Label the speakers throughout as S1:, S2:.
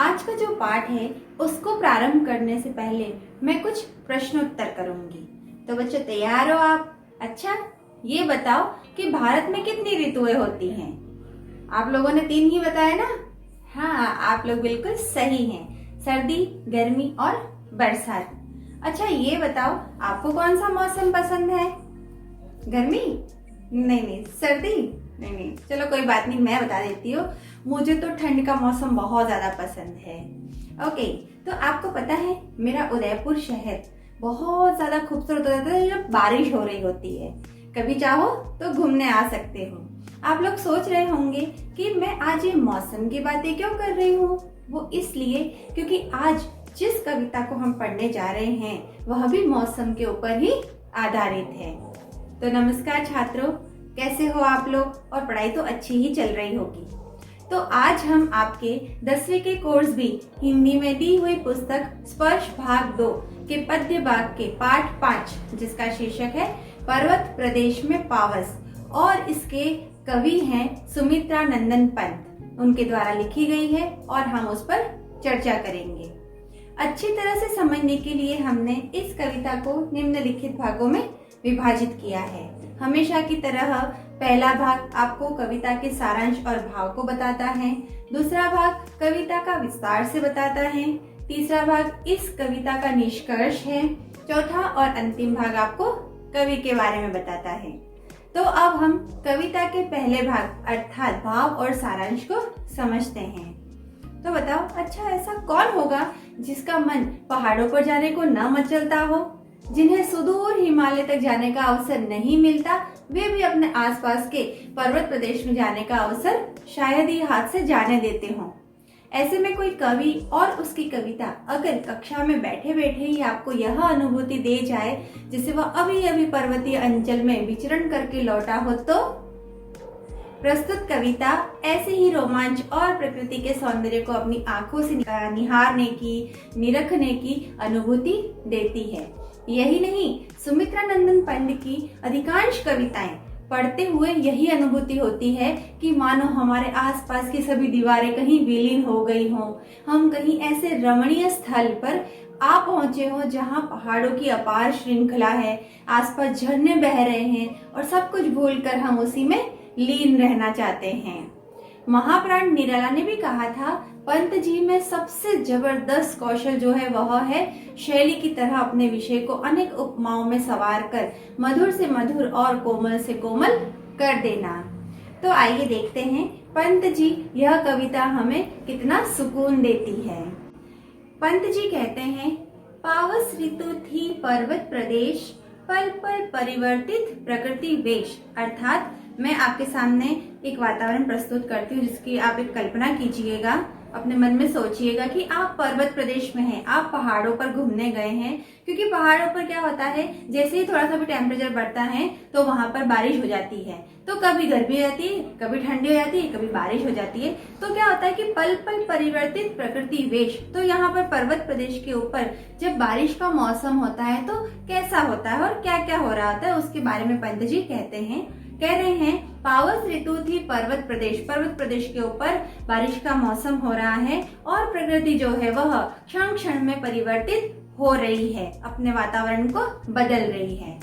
S1: आज का जो पाठ है उसको प्रारंभ करने से पहले मैं कुछ प्रश्नोत्तर करूंगी। तो बच्चों तैयार हो आप? अच्छा, ये बताओ कि भारत में कितनी ऋतुएं होती हैं? आप लोगों ने 3 ही बताया ना? हाँ, आप लोग बिल्कुल सही हैं। सर्दी, गर्मी और बरसात। अच्छा, ये बताओ आपको कौन सा मौसम पसंद है? गर्मी? नहीं, सर्दी? नहीं, चलो कोई बात नहीं, मैं बता देती हूँ। मुझे तो ठंड का मौसम बहुत ज्यादा पसंद है। ओके, तो आपको पता है मेरा उदयपुर शहर बहुत ज्यादा खूबसूरत हो जाता है जब बारिश हो रही होती है। कभी चाहो तो घूमने आ सकते हो। आप लोग सोच रहे होंगे कि मैं आज ये मौसम की बातें क्यों कर रही हूँ। वो इसलिए क्योंकि आज जिस कविता को हम पढ़ने जा रहे हैं वह भी मौसम के ऊपर ही आधारित है। तो नमस्कार छात्रों, कैसे हो आप लोग? और पढ़ाई तो अच्छी ही चल रही होगी। तो आज हम आपके 10वीं के कोर्स भी हिंदी में दी हुई पुस्तक स्पर्श भाग 2 के पद्य भाग के पाठ 5 जिसका शीर्षक है पर्वत प्रदेश में पावस और इसके कवि हैं सुमित्रा नंदन पंत, उनके द्वारा लिखी गई है और हम उस पर चर्चा करेंगे। अच्छी तरह से समझने के लिए हमने इस कविता को निम्नलिखित भागों में विभाजित किया है। हमेशा की तरह पहला भाग आपको कविता के सारांश और भाव को बताता है, दूसरा भाग कविता का विस्तार से बताता है, तीसरा भाग इस कविता का निष्कर्ष है, चौथा और अंतिम भाग आपको कवि के बारे में बताता है। तो अब हम कविता के पहले भाग अर्थात भाव और सारांश को समझते हैं। तो बताओ, अच्छा ऐसा कौन होगा जिसका मन पहाड़ों पर जाने को न मचलता हो? जिन्हें सुदूर हिमालय तक जाने का अवसर नहीं मिलता, वे भी अपने आसपास के पर्वत प्रदेश में जाने का अवसर शायद ही हाथ से जाने देते हों। ऐसे में कोई कवि और उसकी कविता अगर कक्षा में बैठे बैठे ही आपको यह अनुभूति दे जाए जैसे वह अभी अभी पर्वतीय अंचल में विचरण करके लौटा हो, तो प्रस्तुत कविता ऐसे ही रोमांच और प्रकृति के सौंदर्य को अपनी आंखों से निहारने की, निरखने की अनुभूति देती है। यही नहीं, सुमित्रा नंदन पंत की अधिकांश कविताएं पढ़ते हुए यही अनुभूति होती है कि मानो हमारे आसपास की सभी दीवारें कहीं विलीन हो गई हों, हम कहीं ऐसे रमणीय स्थल पर आ पहुंचे हो जहां पहाड़ों की अपार श्रृंखला है, आसपास झरने बह रहे हैं और सब कुछ भूलकर हम उसी में लीन रहना चाहते हैं। महाप्राण निराला ने भी कहा था, पंत जी में सबसे जबरदस्त कौशल जो है वह है शैली की तरह अपने विषय को अनेक उपमाओं में सवार कर मधुर से मधुर और कोमल से कोमल कर देना। तो आइए देखते हैं पंत जी यह कविता हमें कितना सुकून देती है। पंत जी कहते हैं, पावस ऋतु थी पर्वत प्रदेश, पल पल परिवर्तित प्रकृति वेश। अर्थात मैं आपके सामने एक वातावरण प्रस्तुत करती हूँ जिसकी आप एक कल्पना कीजिएगा, अपने मन में सोचिएगा कि आप पर्वत प्रदेश में हैं, आप पहाड़ों पर घूमने गए हैं। क्योंकि पहाड़ों पर क्या होता है, जैसे ही थोड़ा सा भी टेम्परेचर बढ़ता है तो वहां पर बारिश हो जाती है। तो कभी गर्मी हो जाती है, कभी ठंडी हो जाती है, कभी बारिश हो जाती है। तो क्या होता है कि पल पल परिवर्तित प्रकृति वेश। तो यहाँ पर पर्वत प्रदेश के ऊपर जब बारिश का मौसम होता है तो कैसा होता है और क्या क्या हो रहा होता है उसके बारे में पंत जी कह रहे हैं, पावस ऋतु थी पर्वत प्रदेश के ऊपर बारिश का मौसम हो रहा है और प्रकृति जो है वह क्षण क्षण में परिवर्तित हो रही है, अपने वातावरण को बदल रही है।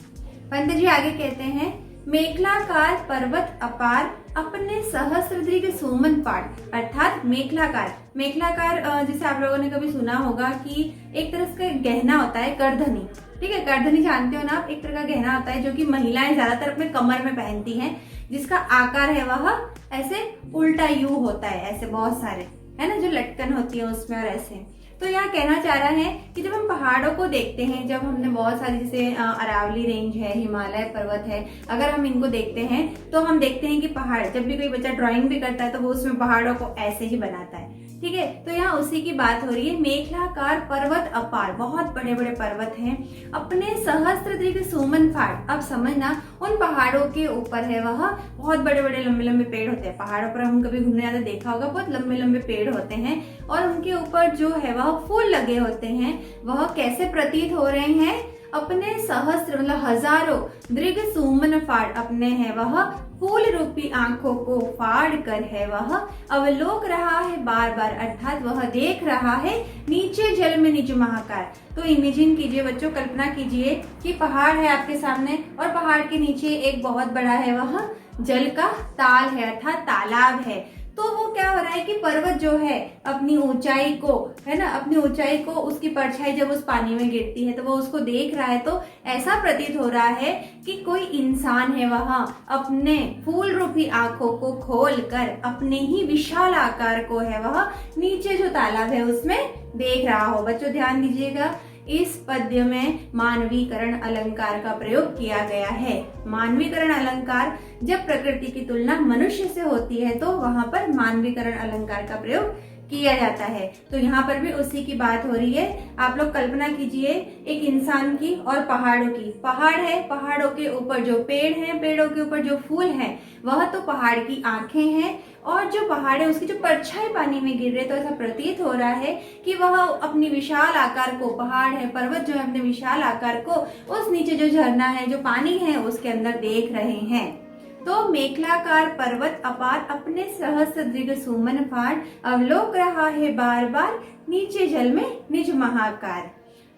S1: पंत जी आगे कहते हैं, मेखलाकार पर्वत अपार अपने सहस्रदीर्घ सोमन पाठ। अर्थात मेखलाकार जैसे आप लोगों ने कभी सुना होगा कि एक तरह का गहना होता है, करधनी। ठीक है, करधनी जानते हो ना आप? एक तरह का गहना होता है जो कि महिलाएं ज्यादातर अपने कमर में पहनती हैं, जिसका आकार है वह ऐसे उल्टा यू होता है, ऐसे बहुत सारे है ना जो लटकन होती है उसमें और ऐसे। तो यहाँ कहना चाह रहा है कि जब हम पहाड़ों को देखते हैं, जब हमने बहुत सारी जैसे अरावली रेंज है, हिमालय पर्वत है, अगर हम इनको देखते हैं तो हम देखते हैं कि पहाड़, जब भी कोई बच्चा ड्राइंग भी करता है तो वो उसमें पहाड़ों को ऐसे ही बनाता है। ठीक है, तो यहाँ उसी की बात हो रही है। मेखलाकार पर्वत अपार, बहुत बड़े बड़े पर्वत हैं, अपने सहस्रदीर्घ सुमन फाड़। अब समझना, उन पहाड़ों के ऊपर है वह बहुत बड़े बड़े लंबे लंबे पेड़ होते हैं। पहाड़ों पर हम कभी घूमने जाते देखा होगा, बहुत लंबे लंबे पेड़ होते हैं और उनके ऊपर जो है वह फूल लगे होते हैं। वह कैसे प्रतीत हो रहे हैं? अपने सहस्त्र मतलब हजारों दृढ़ सुमन फाड़ अपने है वह फूल रूपी आंखों को फाड़ कर है वह अवलोक रहा है बार बार, अर्थात वह देख रहा है नीचे जल में निज महाकार। तो इमेजिन कीजिए बच्चों, कल्पना कीजिए कि पहाड़ है आपके सामने और पहाड़ के नीचे एक बहुत बड़ा है वह जल का ताल है अर्थात तालाब है। तो वो क्या हो रहा है कि पर्वत जो है अपनी ऊंचाई को, है ना, अपनी ऊंचाई को उसकी परछाई जब उस पानी में गिरती है तो वो उसको देख रहा है। तो ऐसा प्रतीत हो रहा है कि कोई इंसान है वहां अपने फूल रूपी आंखों को खोल कर अपने ही विशाल आकार को है वह नीचे जो तालाब है उसमें देख रहा हो। बच्चों ध्यान दीजिएगा, इस पद्य में मानवीकरण अलंकार का प्रयोग किया गया है। मानवीकरण अलंकार जब प्रकृति की तुलना मनुष्य से होती है तो वहां पर मानवीकरण अलंकार का प्रयोग किया जाता है। तो यहाँ पर भी उसी की बात हो रही है। आप लोग कल्पना कीजिए एक इंसान की और पहाड़ों की। पहाड़ है, पहाड़ों के ऊपर जो पेड़ है, पेड़ों के ऊपर जो फूल है वह तो पहाड़ की आंखें हैं, और जो पहाड़ है उसकी जो परछाई पानी में गिर रही है। तो ऐसा प्रतीत हो रहा है कि वह अपनी विशाल आकार को, पहाड़ है, पर्वत जो है अपने विशाल आकार को उस नीचे जो झरना है, जो पानी है उसके अंदर देख रहे हैं। तो मेखलाकार पर्वत अपार अपने सहस्र दृढ़ सुमन फाड़ अवलोक रहा है बार बार नीचे जल में निज महाकार।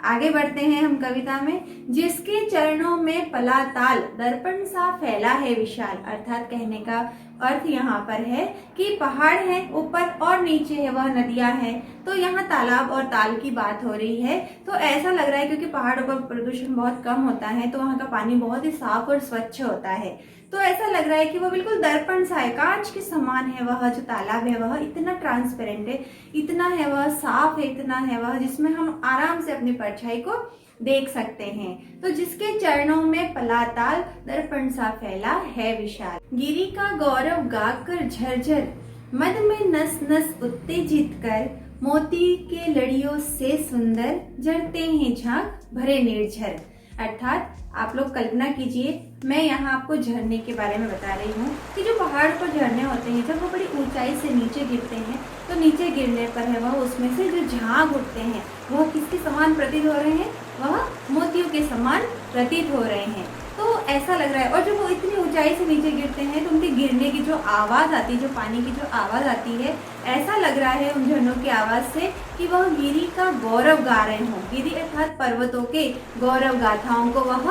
S1: आगे बढ़ते हैं हम कविता में। जिसके चरणों में पलाताल दर्पण सा फैला है विशाल, अर्थात कहने का अर्थ यहाँ पर है कि पहाड़ है ऊपर और नीचे है वह नदियां हैं। तो यहाँ तालाब और ताल की बात हो रही है। तो ऐसा लग रहा है क्योंकि पहाड़ों पर प्रदूषण बहुत कम होता है तो वहाँ का पानी बहुत ही साफ और स्वच्छ होता है। तो ऐसा लग रहा है कि वो बिल्कुल दर्पण सा है, कांच के समान है। वह जो तालाब है वह इतना ट्रांसपेरेंट है, इतना है वह साफ है, इतना है वह जिसमें हम आराम से अपनी परछाई को देख सकते हैं। तो जिसके चरणों में पलाताल दर्पण सा फैला है विशाल, गिरी का गौरव गाकर झरझर मद में नस नस उत्तेजित कर, मोती के लड़ियों से सुंदर जरते हैं झांक भरे निर्झर। अर्थात आप लोग कल्पना कीजिए, मैं यहाँ आपको झरने के बारे में बता रही हूँ कि जो पहाड़ पर झरने होते हैं जब वो बड़ी ऊंचाई से नीचे गिरते हैं तो नीचे गिरने पर है वह उसमें से जो झाग उठते हैं वह किसके समान प्रतीत हो रहे हैं, वह मोतियों के समान प्रतीत हो रहे हैं। तो ऐसा लग रहा है। और जब वो इतनी ऊंचाई से नीचे गिरते हैं तो उनके गिरने की जो आवाज आती है, जो पानी की जो आवाज आती है, ऐसा लग रहा है उन झरनों की आवाज से कि वह गिरी का गौरव गा रहे हों। गिरी अर्थात पर्वतों के गौरव गाथाओं को वह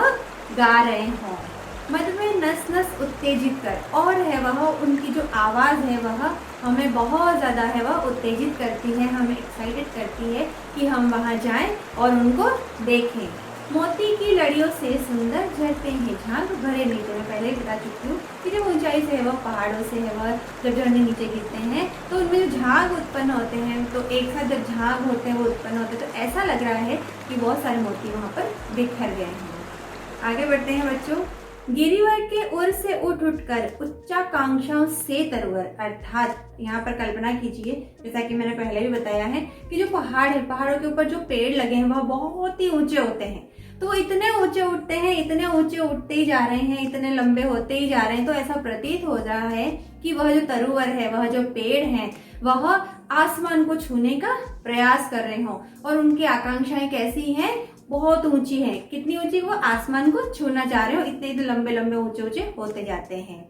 S1: गा रहे हों। मद में नस नस उत्तेजित कर, और है वह उनकी जो आवाज है वह हमें बहुत ज्यादा है वह उत्तेजित करती है, हमें एक्साइटेड करती है कि हम वहां जाएं और उनको देखें। मोती की लड़ियों से सुंदर झरते हैं झांक भरे नीचे। मैं पहले ही बता चुकी हूँ कि जब ऊंचाई से है वह, पहाड़ों से है वह, जब झरने नीचे गिरते हैं तो उनमें जो झाग उत्पन्न होते हैं, तो एक साथ जब झाग होते हैं वो उत्पन्न होते हैं तो ऐसा लग रहा है कि बहुत सारे मोती वहाँ पर बिखर गए हैं। आगे बढ़ते हैं बच्चों। गिरिवर के उर से उठ उठकर उच्चाकांक्षाओं से तरवर, अर्थात यहाँ पर कल्पना कीजिए, जैसा कि मैंने पहले भी बताया है कि जो पहाड़ है, पहाड़ों के ऊपर जो पेड़ लगे हैं वह बहुत ही ऊंचे होते हैं। तो इतने ऊंचे उठते हैं, इतने ऊंचे उठते ही जा रहे हैं, इतने लंबे होते ही जा रहे हैं। तो ऐसा प्रतीत हो रहा है कि वह जो तरुवर है, वह जो पेड़ है, वह आसमान को छूने का प्रयास कर रहे हो। और उनकी आकांक्षाएं कैसी हैं, बहुत ऊंची है। कितनी ऊंची, वो आसमान को छूना चाह रहे हो, इतने इतने लंबे लंबे ऊंचे ऊंचे होते जाते हैं।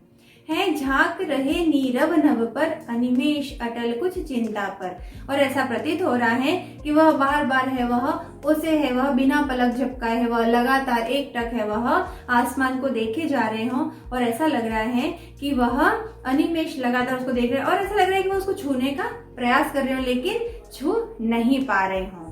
S1: झांक रहे नीरव नभ पर अनिमेष अटल कुछ चिंता पर। और ऐसा प्रतीत हो रहा है कि वह बार बार है वह उसे है वह बिना पलक झपकाए है वह लगातार एक टक है वह आसमान को देखे जा रहे हो। और ऐसा लग रहा है कि वह अनिमेष लगातार उसको देख रहे हैं, और ऐसा लग रहा है कि वो उसको छूने का प्रयास कर रहे हो लेकिन छू नहीं पा रहे हो।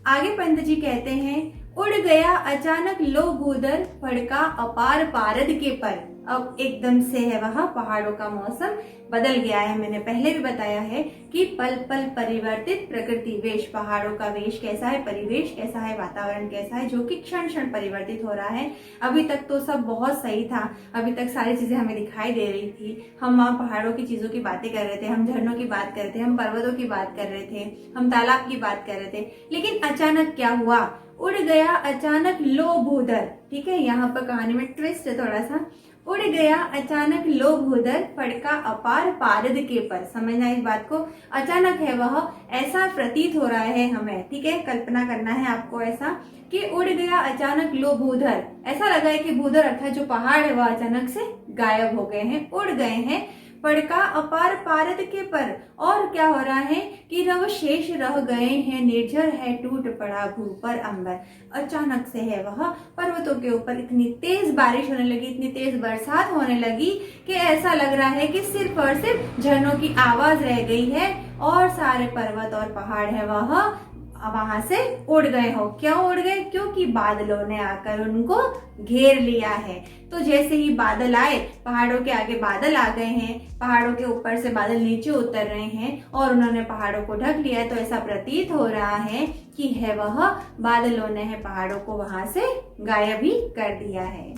S1: आगे पंत जी कहते हैं, उड़ गया अचानक लो भूदर फड़का अपार पारद के पर। अब एकदम से है वह पहाड़ों का मौसम बदल गया है। मैंने पहले भी बताया है कि पल पल परिवर्तित प्रकृति वेश, पहाड़ों का वेश कैसा है, परिवेश कैसा है, वातावरण कैसा है, जो कि क्षण क्षण परिवर्तित हो रहा है। अभी तक तो सब बहुत सही था, अभी तक सारी चीजें हमें दिखाई दे रही थी। हम वहाँ पहाड़ों की चीजों की बातें कर रहे थे, हम झरनों की बात कर रहे थे, हम पर्वतों की बात कर रहे थे, हम तालाब की बात कर रहे थे। लेकिन अचानक क्या हुआ, उड़ गया अचानक लो भूदर। ठीक है, यहाँ पर कहानी में ट्विस्ट है थोड़ा सा। उड़ गया अचानक लोभ उधर, फड़का अपार पारद के पर। समझना इस बात को, अचानक है वह, ऐसा प्रतीत हो रहा है हमें, ठीक है, कल्पना करना है आपको ऐसा कि उड़ गया अचानक लोभ उधर, ऐसा लगा है कि भूधर अर्थात जो पहाड़ है वह अचानक से गायब हो गए हैं, उड़ गए हैं। फड़का अपार पारद के पर, और क्या हो रहा है कि रव शेष रह गए हैं, निर्झर है टूट पड़ा भू पर अंबर। अचानक से है वह पर्वतों के ऊपर इतनी तेज बारिश होने लगी, इतनी तेज बरसात होने लगी कि ऐसा लग रहा है कि सिर्फ और सिर्फ झरनों की आवाज रह गई है और सारे पर्वत और पहाड़ है वह वहां से उड़ गए हो। क्यों उड़ गए? क्योंकि बादलों ने आकर उनको घेर लिया है। तो जैसे ही बादल आए, पहाड़ों के आगे बादल आ गए हैं, पहाड़ों के ऊपर से बादल नीचे उतर रहे हैं और उन्होंने पहाड़ों को ढक लिया है। तो ऐसा प्रतीत हो रहा है कि है वह बादलों ने है पहाड़ों को वहां से गायब ही कर दिया है।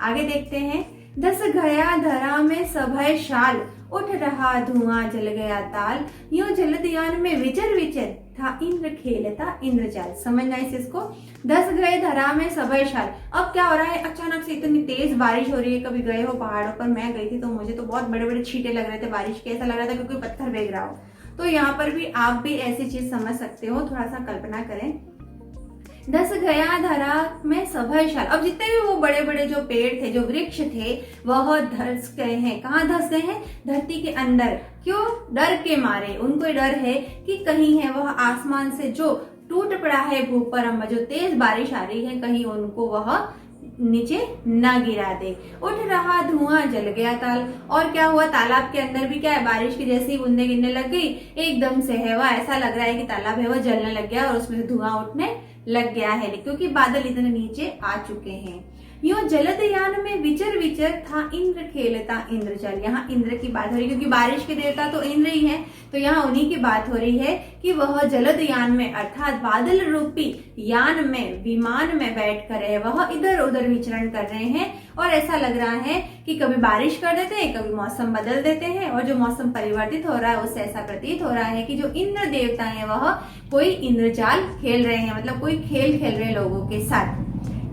S1: आगे देखते हैं। धस गया धरा में सभय शाल, उठ रहा धुआं जल गया ताल, यूं जलदयान में विचर विचर था इंद्र खेलता इंद्रजाल। समझना इसको, धस गए धरा में सभय शाल। अब क्या हो रहा है, अचानक से इतनी तेज बारिश हो रही है। कभी गए हो पहाड़ों पर, मैं गई थी तो मुझे तो बहुत बड़े बड़े छींटे लग रहे थे बारिश के, ऐसा लग रहा था कि कोई पत्थर भीग रहा हो। तो यहाँ पर भी आप भी ऐसी चीज समझ सकते हो, थोड़ा सा कल्पना करें। धस गया धरा में सभय शाल। अब जितने भी वो बड़े बड़े जो पेड़ थे, जो वृक्ष थे, वह धस गए हैं। कहाँ धस गए हैं? धरती के अंदर। क्यों? डर के मारे। उनको डर है कि कहीं है वह आसमान से जो टूट पड़ा है भूपरम, जो तेज बारिश आ रही है, कहीं उनको वह नीचे न गिरा दे। उठ रहा धुआं जल गया ताल। और क्या हुआ? तालाब के अंदर भी क्या है, बारिश की जैसी बूंदे गिरने लग गई, एकदम से है वह ऐसा लग रहा है कि तालाब है वह जलने लग गया और उसमें से धुआं उठने लग गया है, क्योंकि बादल इतने नीचे आ चुके हैं। यूं जलदयान में विचर विचर था इंद्र खेलता इंद्रजाल। यहाँ इंद्र की बात हो रही है क्योंकि बारिश के देवता तो इंद्र ही है, तो यहाँ उन्हीं की बात हो रही है कि वह जलदयान में अर्थात बादल रूपी यान में, विमान में बैठ कर है वह इधर उधर विचरण कर रहे हैं। और ऐसा लग रहा है कि कभी बारिश कर देते हैं, कभी मौसम बदल देते हैं, और जो मौसम परिवर्तित हो रहा है उससे ऐसा प्रतीत हो रहा है कि जो इंद्र देवता है वह कोई इंद्रजाल खेल रहे हैं, मतलब कोई खेल खेल रहे हैं लोगों के साथ।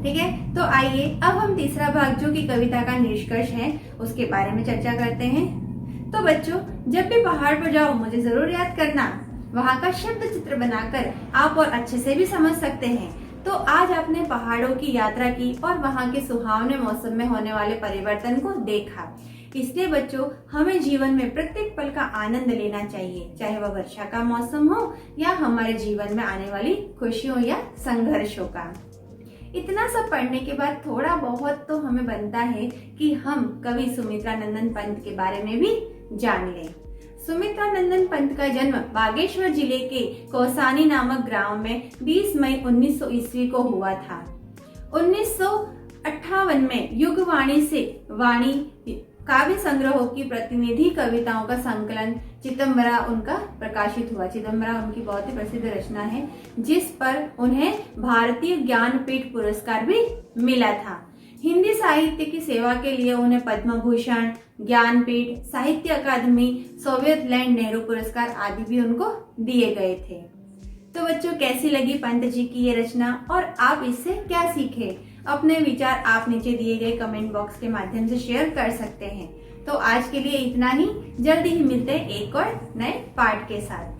S1: ठीक है, तो आइए अब हम तीसरा भाग जो कि कविता का निष्कर्ष है उसके बारे में चर्चा करते हैं। तो बच्चों, जब भी पहाड़ पर जाओ मुझे जरूर याद करना, वहां का शब्द चित्र बनाकर आप और अच्छे से भी समझ सकते हैं। तो आज आपने पहाड़ों की यात्रा की और वहां के सुहावने मौसम में होने वाले परिवर्तन को देखा। इसलिए बच्चों, हमें जीवन में प्रत्येक पल का आनंद लेना चाहिए, चाहे वह वर्षा का मौसम हो या हमारे जीवन में आने वाली खुशियों या संघर्षों का। इतना सब पढ़ने के बाद थोड़ा बहुत तो हमें बनता है कि हम कवि सुमित्रा नंदन पंत के बारे में भी जान लें। सुमित्रा नंदन पंत का जन्म बागेश्वर जिले के कौसानी नामक गांव में 20 मई 1900 ईस्वी को हुआ था। 1958 में युगवाणी से वाणी काव्य संग्रहों की प्रतिनिधि कविताओं का संकलन चिदंबरा उनका प्रकाशित हुआ। चिदंबरा उनकी बहुत ही प्रसिद्ध रचना है जिस पर उन्हें भारतीय ज्ञानपीठ पुरस्कार भी मिला था। हिंदी साहित्य की सेवा के लिए उन्हें पद्म भूषण, ज्ञानपीठ, साहित्य अकादमी, सोवियत लैंड नेहरू पुरस्कार आदि भी उनको दिए गए थे। तो बच्चों, कैसी लगी पंत जी की ये रचना और आप इससे क्या सीखे? अपने विचार आप नीचे दिए गए कमेंट बॉक्स के माध्यम से शेयर कर सकते हैं। तो आज के लिए इतना ही, जल्दी ही मिलते हैं एक और नए पाठ के साथ।